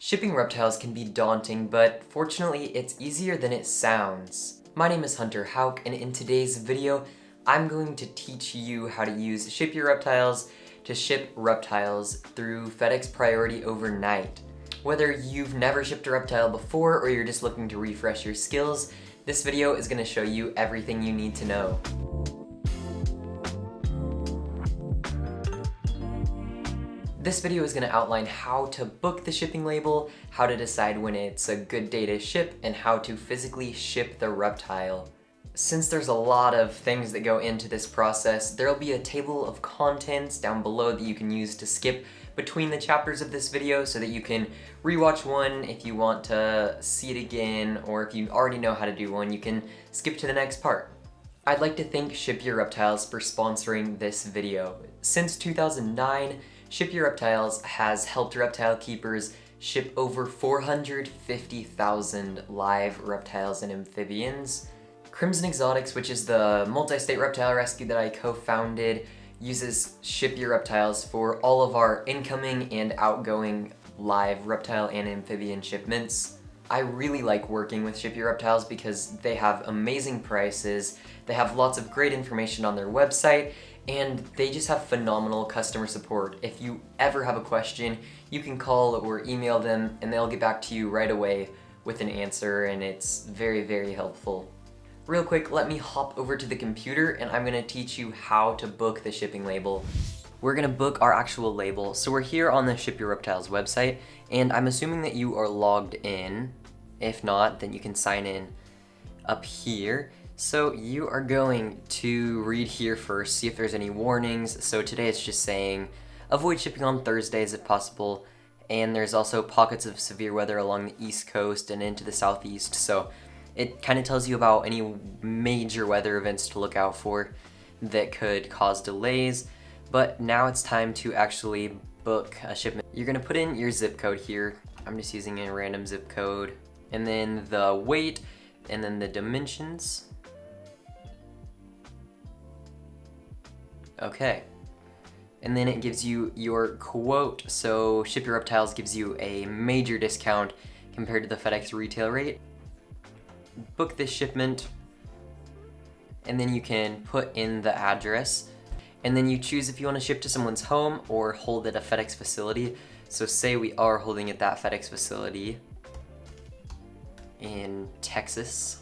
Shipping reptiles can be daunting, but fortunately it's easier than it sounds. My name is Hunter Hauk, and in today's video, I'm going to teach you how to use Ship Your Reptiles to ship reptiles through FedEx Priority Overnight. Whether you've never shipped a reptile before or you're just looking to refresh your skills, this video is going to show you everything you need to know. This video is going to outline how to book the shipping label, how to decide when it's a good day to ship, and how to physically ship the reptile. Since there's a lot of things that go into this process, there'll be a table of contents down below that you can use to skip between the chapters of this video so that you can rewatch one if you want to see it again, or if you already know how to do one, you can skip to the next part. I'd like to thank Ship Your Reptiles for sponsoring this video. Since 2009, Ship Your Reptiles has helped reptile keepers ship over 450,000 live reptiles and amphibians. Crimson Exotics, which is the multi-state reptile rescue that I co-founded, uses Ship Your Reptiles for all of our incoming and outgoing live reptile and amphibian shipments. I really like working with Ship Your Reptiles because they have amazing prices, they have lots of great information on their website, and they just have phenomenal customer support. If you ever have a question, you can call or email them and they'll get back to you right away with an answer, and it's very, very helpful. Real quick, let me hop over to the computer and I'm gonna teach you how to book the shipping label. We're gonna book our actual label. So we're here on the Ship Your Reptiles website, and I'm assuming that you are logged in. If not, then you can sign in up here. So you are going to read here first, see if there's any warnings. So today it's just saying, avoid shipping on Thursdays if possible. And there's also pockets of severe weather along the East Coast and into the Southeast. So it kind of tells you about any major weather events to look out for that could cause delays. But now it's time to actually book a shipment. You're gonna put in your zip code here. I'm just using a random zip code. And then the weight, and then the dimensions. Okay, and then it gives you your quote. So Ship Your Reptiles gives you a major discount compared to the FedEx retail rate. Book this shipment, and then you can put in the address, and then you choose if you want to ship to someone's home or hold at a FedEx facility. So say we are holding at that FedEx facility in Texas.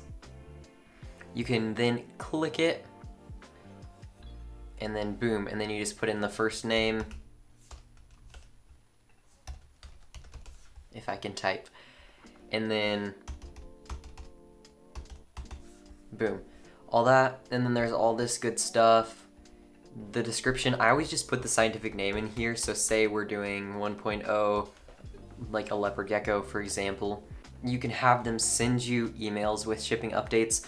You can then click it, and then boom, and then you just put in the first name, if I can type, and then boom, all that, and then there's all this good stuff. The description, I always just put the scientific name in here. So say we're doing 1.0, like a leopard gecko, for example. You can have them send you emails with shipping updates.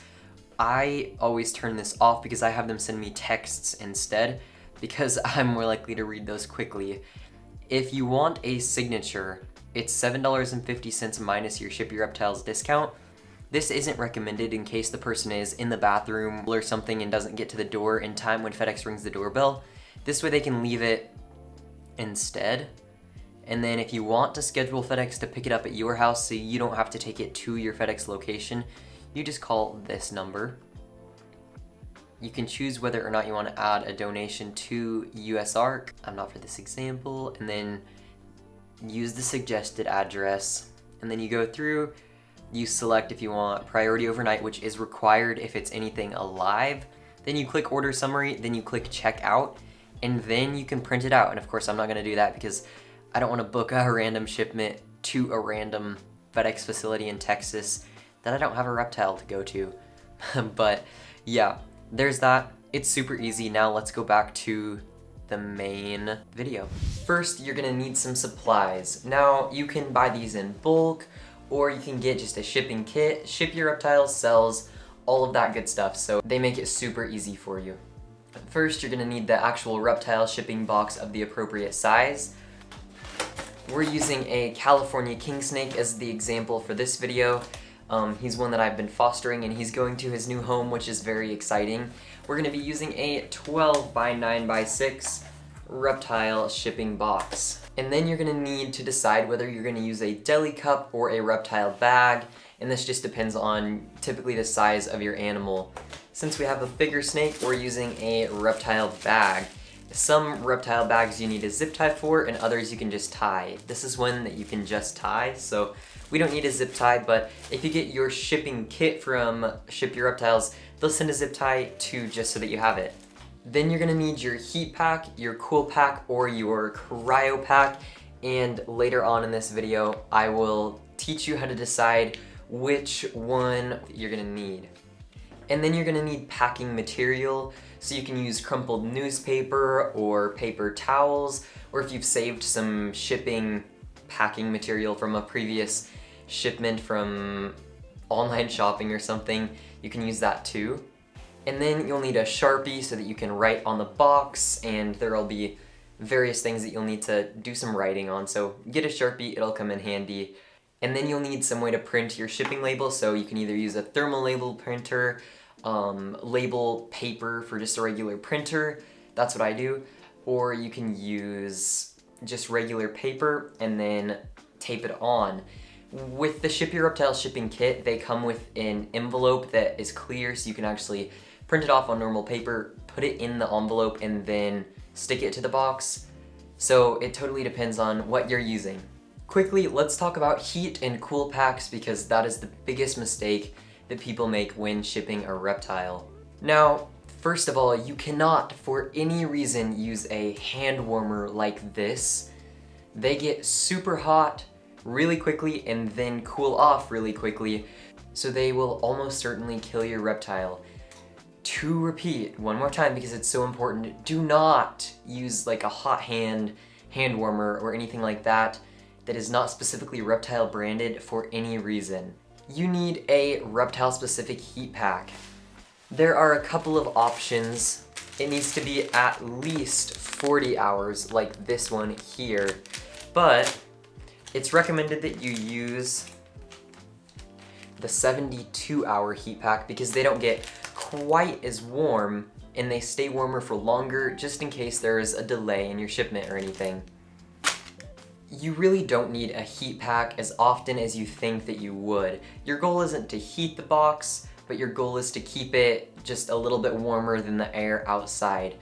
I always turn this off because I have them send me texts instead, because I'm more likely to read those quickly. If you want a signature, it's $7.50 minus your Ship Your Reptiles discount. This isn't recommended in case the person is in the bathroom or something and doesn't get to the door in time when FedEx rings the doorbell. This way they can leave it instead. And then if you want to schedule FedEx to pick it up at your house so you don't have to take it to your FedEx location, you just call this number. You can choose whether or not you want to add a donation to USARC. I'm not for this example. And then use the suggested address. And then you go through, you select if you want priority overnight, which is required if it's anything alive. Then you click order summary, then you click checkout, and then you can print it out. And of course, I'm not going to do that because I don't want to book a random shipment to a random FedEx facility in Texas that I don't have a reptile to go to. But yeah, there's that. It's super easy. Now let's go back to the main video. First, you're gonna need some supplies. Now, you can buy these in bulk, or you can get just a shipping kit. Ship Your Reptiles sells all of that good stuff, so they make it super easy for you. First, you're gonna need the actual reptile shipping box of the appropriate size. We're using a California king snake as the example for this video. He's one that I've been fostering, and he's going to his new home, which is very exciting. We're going to be using a 12 by 9 by 6 reptile shipping box. And then you're gonna need to decide whether you're gonna use a deli cup or a reptile bag, and this just depends on typically the size of your animal. Since we have a bigger snake, we're using a reptile bag. Some reptile bags you need a zip tie for, and others you can just tie. This is one that you can just tie, so we don't need a zip tie, but if you get your shipping kit from Ship Your Reptiles, they'll send a zip tie too, just so that you have it. Then you're gonna need your heat pack, your cool pack, or your cryo pack, and later on in this video, I will teach you how to decide which one you're gonna need. And then you're gonna need packing material, so you can use crumpled newspaper or paper towels, or if you've saved some shipping packing material from a previous shipment from online shopping or something, you can use that too. And then you'll need a Sharpie so that you can write on the box, and there'll be various things that you'll need to do some writing on, so get a Sharpie, it'll come in handy. And then you'll need some way to print your shipping label, so you can either use a thermal label printer, label paper for just a regular printer, that's what I do, or you can use just regular paper and then tape it on. With the Ship Your Reptiles shipping kit, they come with an envelope that is clear, so you can actually print it off on normal paper, put it in the envelope, and then stick it to the box. So it totally depends on what you're using. Quickly, let's talk about heat and cool packs, because that is the biggest mistake that people make when shipping a reptile. Now, first of all, you cannot for any reason use a hand warmer like this. They get super hot really quickly and then cool off really quickly, so they will almost certainly kill your reptile. To repeat one more time, because it's so important, do not use like a hot hand warmer or anything like that that is not specifically reptile branded for any reason. You need a reptile specific heat pack. There are a couple of options. It needs to be at least 40 hours like this one here, but it's recommended that you use the 72-hour heat pack because they don't get quite as warm and they stay warmer for longer, just in case there is a delay in your shipment or anything. You really don't need a heat pack as often as you think that you would. Your goal isn't to heat the box, but your goal is to keep it just a little bit warmer than the air outside.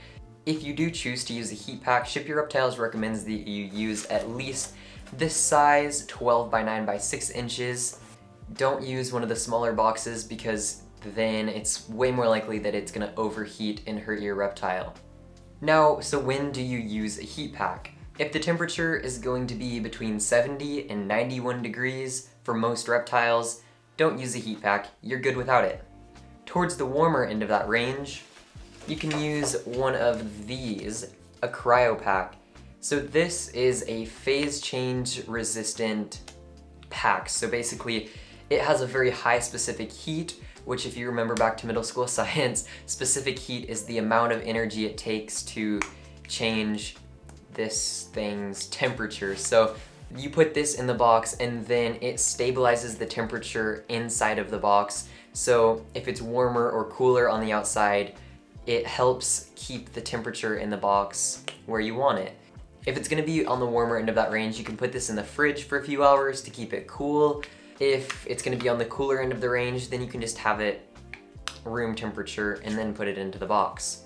If you do choose to use a heat pack, Ship Your Reptiles recommends that you use at least this size, 12 by 9 by 6 inches. Don't use one of the smaller boxes because then it's way more likely that it's gonna overheat and hurt your reptile. Now, so when do you use a heat pack? If the temperature is going to be between 70 and 91 degrees for most reptiles, don't use a heat pack, you're good without it. Towards the warmer end of that range, you can use one of these, a cryo pack. So this is a phase change resistant pack. So basically, it has a very high specific heat, which if you remember back to middle school science, specific heat is the amount of energy it takes to change this thing's temperature. So you put this in the box and then it stabilizes the temperature inside of the box. So if it's warmer or cooler on the outside, it helps keep the temperature in the box where you want it. If it's gonna be on the warmer end of that range, you can put this in the fridge for a few hours to keep it cool. If it's gonna be on the cooler end of the range, then you can just have it room temperature and then put it into the box.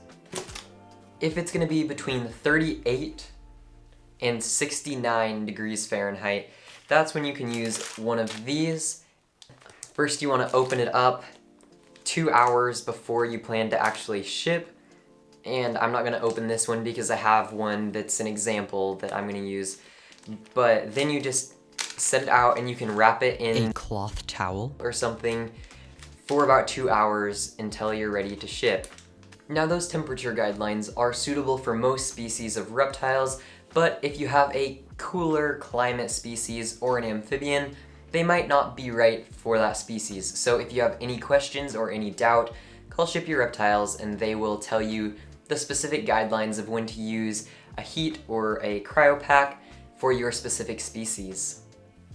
If it's gonna be between 38 and 69 degrees Fahrenheit, that's when you can use one of these. First, you wanna open it up 2 hours before you plan to actually ship. And I'm not gonna open this one because I have one that's an example that I'm gonna use. But then you just set it out and you can wrap it in a cloth towel or something for about 2 hours until you're ready to ship. Now those temperature guidelines are suitable for most species of reptiles, but if you have a cooler climate species or an amphibian, they might not be right for that species. So if you have any questions or any doubt, call Ship Your Reptiles and they will tell you the specific guidelines of when to use a heat or a cryo pack for your specific species.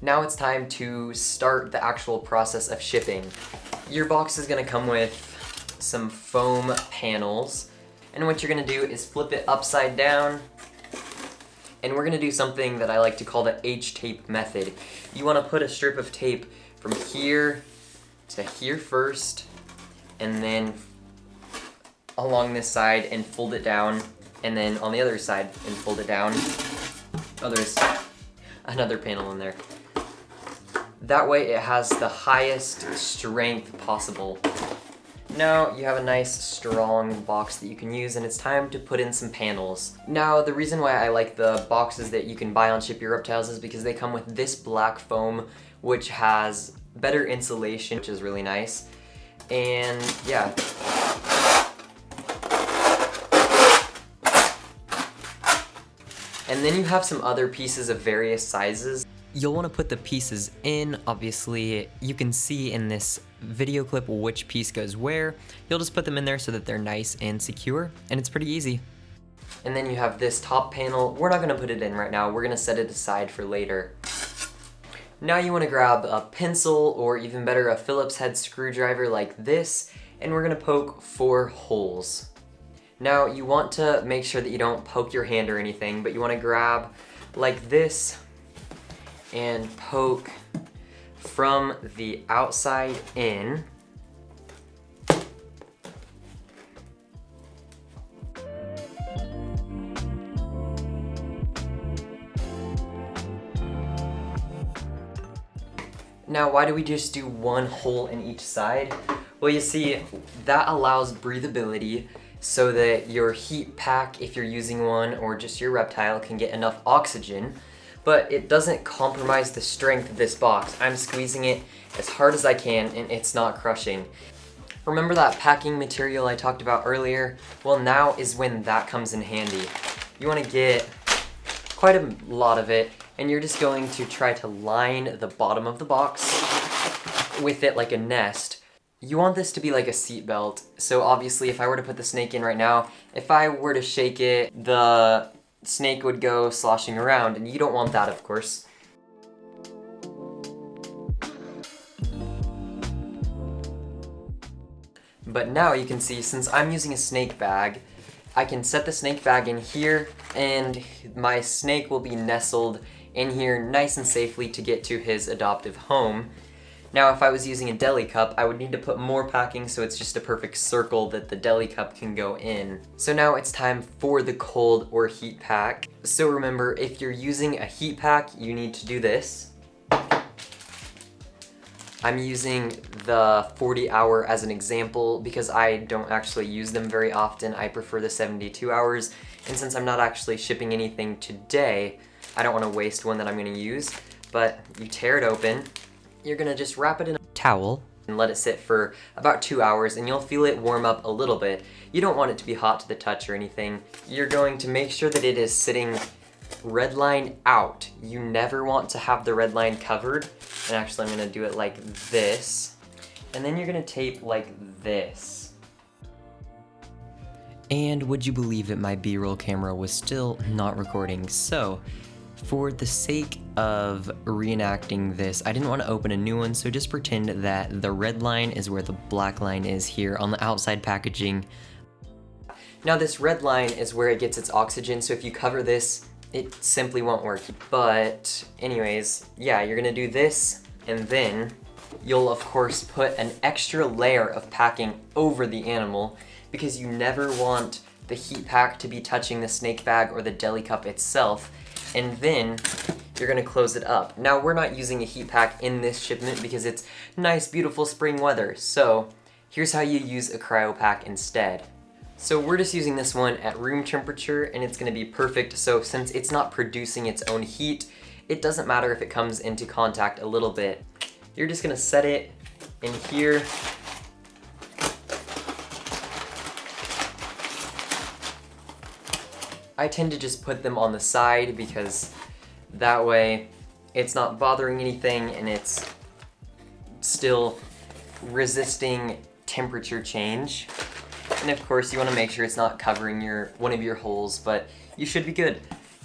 Now it's time to start the actual process of shipping. Your box is gonna come with some foam panels, and what you're gonna do is flip it upside down And we're gonna do something that I like to call the H-tape method. You wanna put a strip of tape from here to here first, and then along this side and fold it down, and then on the other side and fold it down. Oh, there's another panel in there. That way it has the highest strength possible. Now you have a nice strong box that you can use, and it's time to put in some panels. Now the reason why I like the boxes that you can buy on Ship Your Reptiles is because they come with this black foam which has better insulation, which is really nice. And yeah. And then you have some other pieces of various sizes. You'll want to put the pieces in. Obviously, you can see in this video clip which piece goes where. You'll just put them in there so that they're nice and secure, and it's pretty easy. And then you have this top panel. We're not going to put it in right now. We're going to set it aside for later. Now you want to grab a pencil, or even better, a Phillips head screwdriver like this, and we're going to poke 4 holes. Now you want to make sure that you don't poke your hand or anything, but you want to grab like this and poke from the outside in. Now, why do we just do 1 hole in each side? Well, you see, that allows breathability so that your heat pack, if you're using one, or just your reptile, can get enough oxygen, but it doesn't compromise the strength of this box. I'm squeezing it as hard as I can, and it's not crushing. Remember that packing material I talked about earlier? Well, now is when that comes in handy. You want to get quite a lot of it, and you're just going to try to line the bottom of the box with it like a nest. You want this to be like a seat belt, so obviously if I were to put the snake in right now, if I were to shake it, the snake would go sloshing around, and you don't want that, of course. But now you can see, since I'm using a snake bag, I can set the snake bag in here, and my snake will be nestled in here nice and safely to get to his adoptive home. Now, if I was using a deli cup, I would need to put more packing so it's just a perfect circle that the deli cup can go in. So now it's time for the cold or heat pack. So remember, if you're using a heat pack, you need to do this. I'm using the 40 hour as an example because I don't actually use them very often. I prefer the 72 hours. And since I'm not actually shipping anything today, I don't want to waste one that I'm going to use. But you tear it open. You're gonna just wrap it in a towel and let it sit for about 2 hours, and you'll feel it warm up a little bit. You don't want it to be hot to the touch or anything. You're going to make sure that it is sitting red line out. You never want to have the red line covered. And actually I'm gonna do it like this. And then you're gonna tape like this. And would you believe it, my B-roll camera was still not recording. So for the sake of reenacting this, I didn't want to open a new one, so just pretend that the red line is where the black line is here on the outside packaging. Now this red line is where it gets its oxygen, so if you cover this, it simply won't work. But anyways, yeah, you're gonna do this, and then you'll of course put an extra layer of packing over the animal, because you never want the heat pack to be touching the snake bag or the deli cup itself. And then you're gonna close it up. Now we're not using a heat pack in this shipment because it's nice, beautiful spring weather. So here's how you use a cryo pack instead. So we're just using this one at room temperature, and it's gonna be perfect. So since it's not producing its own heat, it doesn't matter if it comes into contact a little bit. You're just gonna set it in here. I tend to just put them on the side because that way it's not bothering anything and it's still resisting temperature change. And of course you want to make sure it's not covering one of your holes, but you should be good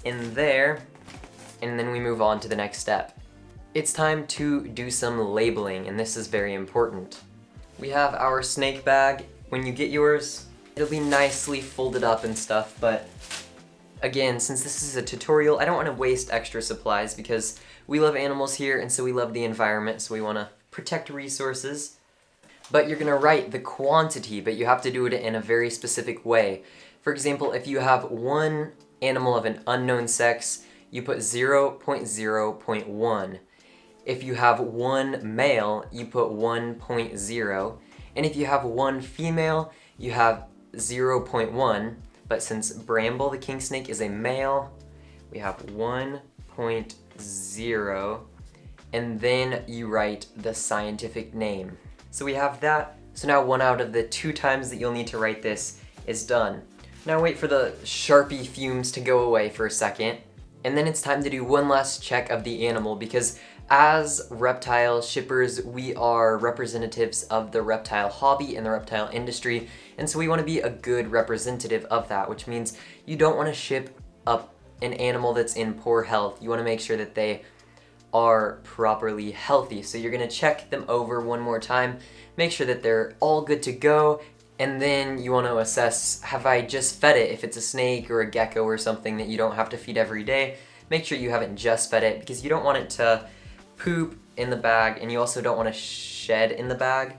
in there. And then we move on to the next step. It's time to do some labeling, and this is very important. We have our snake bag. When you get yours, it'll be nicely folded up and stuff, but Again, since this is a tutorial, I don't want to waste extra supplies because we love animals here and so we love the environment, so we want to protect resources. But you're going to write the quantity, but you have to do it in a very specific way. For example, if you have one animal of an unknown sex, you put 0.0.1. If you have one male, you put 1.0. And if you have one female, you have 0.1. But since Bramble the king snake is a male, we have 1.0. And then you write the scientific name. So we have that. So now 1 out of the 2 times that you'll need to write this is done. Now wait for the Sharpie fumes to go away for a second. And then it's time to do one last check of the animal, because as reptile shippers, we are representatives of the reptile hobby and the reptile industry, and so we want to be a good representative of that, which means you don't want to ship up an animal that's in poor health. You want to make sure that they are properly healthy. So you're going to check them over one more time, make sure that they're all good to go, and then you want to assess, have I just fed it? If it's a snake or a gecko or something that you don't have to feed every day, make sure you haven't just fed it, because you don't want it to poop in the bag, and you also don't want to shed in the bag.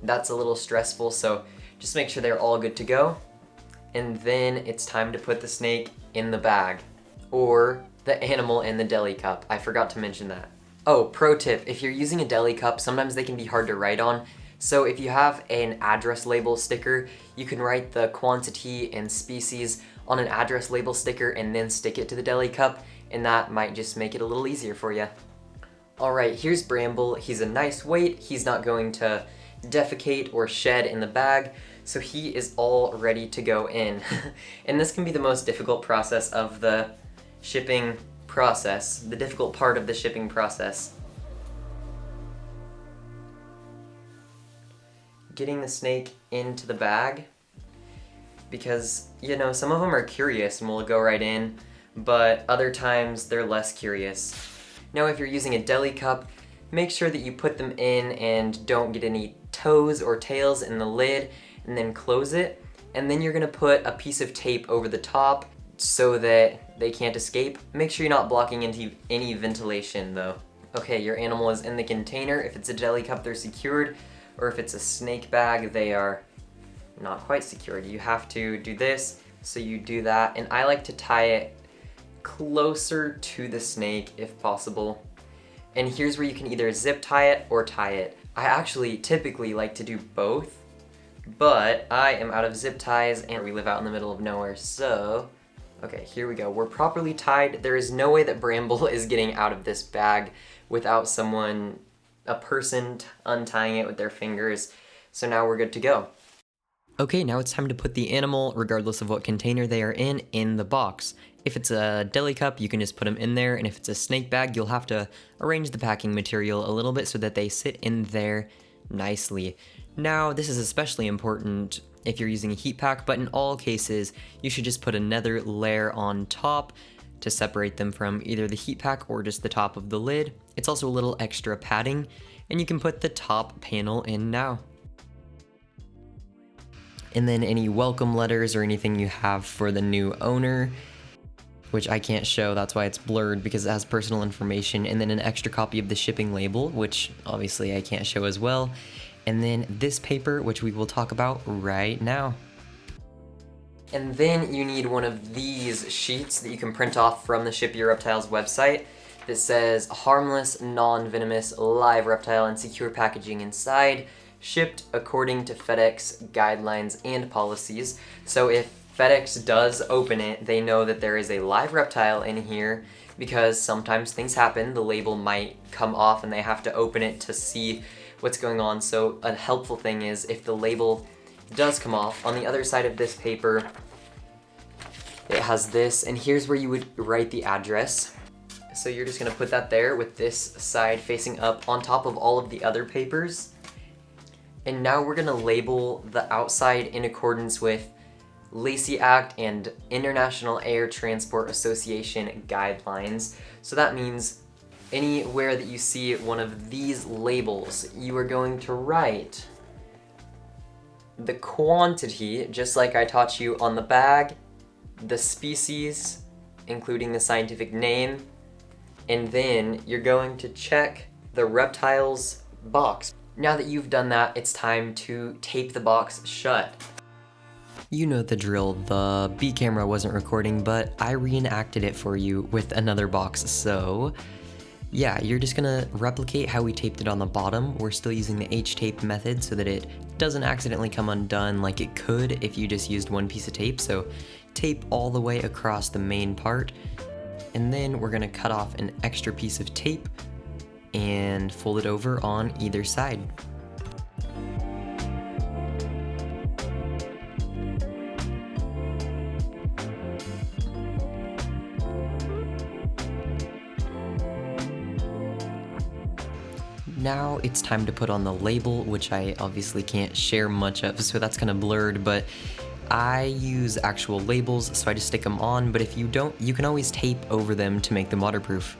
That's a little stressful, so just make sure they're all good to go. And then it's time to put the snake in the bag, or the animal in the deli cup. I forgot to mention that. Oh, pro tip, if you're using a deli cup, sometimes they can be hard to write on. So if you have an address label sticker, you can write the quantity and species on an address label sticker and then stick it to the deli cup, and that might just make it a little easier for you. Alright, here's Bramble. He's a nice weight. He's not going to defecate or shed in the bag, so he is all ready to go in. And this can be the most difficult process of the shipping process, the difficult part of the shipping process. Getting the snake into the bag, because, you know, some of them are curious and will go right in, but other times they're less curious. Now if you're using a deli cup, make sure that you put them in and don't get any toes or tails in the lid, and then close it. And then you're gonna put a piece of tape over the top so that they can't escape. Make sure you're not blocking into any ventilation though. Okay, your animal is in the container. If it's a deli cup, they're secured, or if it's a snake bag, they are not quite secured. You have to do this, so you do that, and I like to tie it closer to the snake if possible. And here's where you can either zip tie it or tie it. I actually typically like to do both, but I am out of zip ties and we live out in the middle of nowhere, so okay, here we go. We're properly tied. There is no way that Bramble is getting out of this bag without someone, a person, untying it with their fingers. So now we're good to go. Okay, now it's time to put the animal, regardless of what container they are in the box. If it's a deli cup, you can just put them in there, and if it's a snake bag, you'll have to arrange the packing material a little bit so that they sit in there nicely. Now, this is especially important if you're using a heat pack, but in all cases, you should just put another layer on top to separate them from either the heat pack or just the top of the lid. It's also a little extra padding, and you can put the top panel in now. And then any welcome letters or anything you have for the new owner, which I can't show, that's why it's blurred, because it has personal information, and then an extra copy of the shipping label, which obviously I can't show as well, and then this paper, which we will talk about right now. And then you need one of these sheets that you can print off from the Ship Your Reptiles website that says harmless, non-venomous, live reptile and secure packaging inside, shipped according to FedEx guidelines and policies. So if FedEx does open it, they know that there is a live reptile in here, because sometimes things happen. The label might come off and they have to open it to see what's going on. So a helpful thing is if the label does come off, on the other side of this paper, it has this, and here's where you would write the address. So you're just gonna put that there with this side facing up on top of all of the other papers. And now we're gonna label the outside in accordance with Lacey Act and International Air Transport Association guidelines. So that means anywhere that you see one of these labels, you are going to write the quantity, just like I taught you on the bag, the species, including the scientific name, and then you're going to check the reptile's box. Now that you've done that, it's time to tape the box shut. You know the drill, the B camera wasn't recording, but I reenacted it for you with another box, so yeah, you're just gonna replicate how we taped it on the bottom. We're still using the H-tape method so that it doesn't accidentally come undone like it could if you just used one piece of tape, so tape all the way across the main part, and then we're gonna cut off an extra piece of tape and fold it over on either side. Now it's time to put on the label, which I obviously can't share much of, so that's kind of blurred, but I use actual labels, so I just stick them on, but if you don't, you can always tape over them to make them waterproof.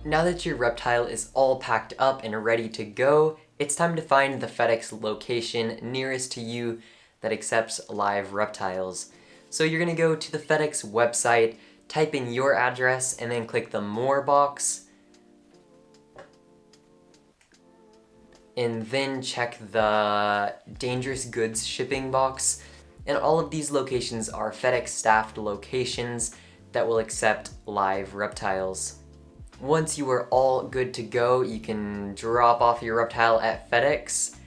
Now that your reptile is all packed up and ready to go, it's time to find the FedEx location nearest to you that accepts live reptiles. So you're gonna go to the FedEx website, type in your address, and then click the More box, and then check the dangerous goods shipping box. And all of these locations are FedEx staffed locations that will accept live reptiles. Once you are all good to go, you can drop off your reptile at FedEx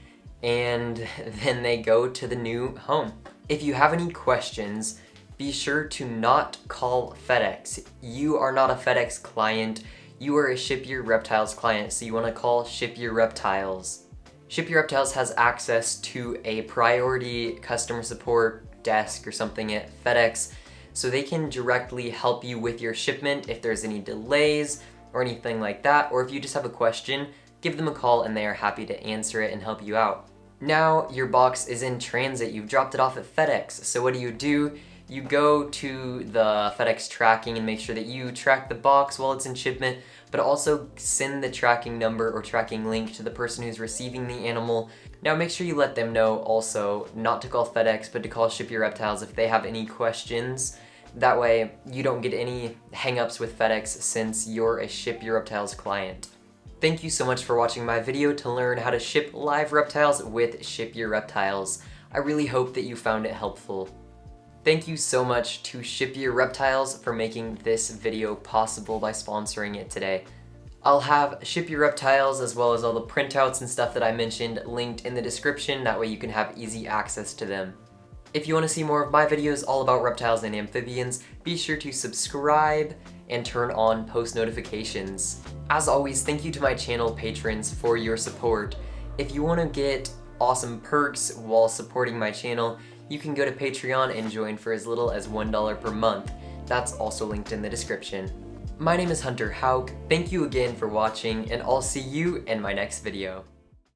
and then they go to the new home. If you have any questions, be sure to not call FedEx. You are not a FedEx client. You are a Ship Your Reptiles client, so you want to call Ship Your Reptiles. Ship Your Reptiles has access to a priority customer support desk or something at FedEx, so they can directly help you with your shipment if there's any delays or anything like that, or if you just have a question, give them a call and they are happy to answer it and help you out. Now your box is in transit, you've dropped it off at FedEx, so what do? You go to the FedEx tracking and make sure that you track the box while it's in shipment, but also send the tracking number or tracking link to the person who's receiving the animal. Now make sure you let them know also not to call FedEx, but to call Ship Your Reptiles if they have any questions. That way you don't get any hang-ups with FedEx since you're a Ship Your Reptiles client. Thank you so much for watching my video to learn how to ship live reptiles with Ship Your Reptiles. I really hope that you found it helpful. Thank you so much to Ship Your Reptiles for making this video possible by sponsoring it today. I'll have Ship Your Reptiles as well as all the printouts and stuff that I mentioned linked in the description, that way you can have easy access to them. If you want to see more of my videos all about reptiles and amphibians, be sure to subscribe and turn on post notifications. As always, thank you to my channel patrons for your support. If you want to get awesome perks while supporting my channel, you can go to Patreon and join for as little as $1 per month. That's also linked in the description. My name is Hunter Hauk. Thank you again for watching, and I'll see you in my next video.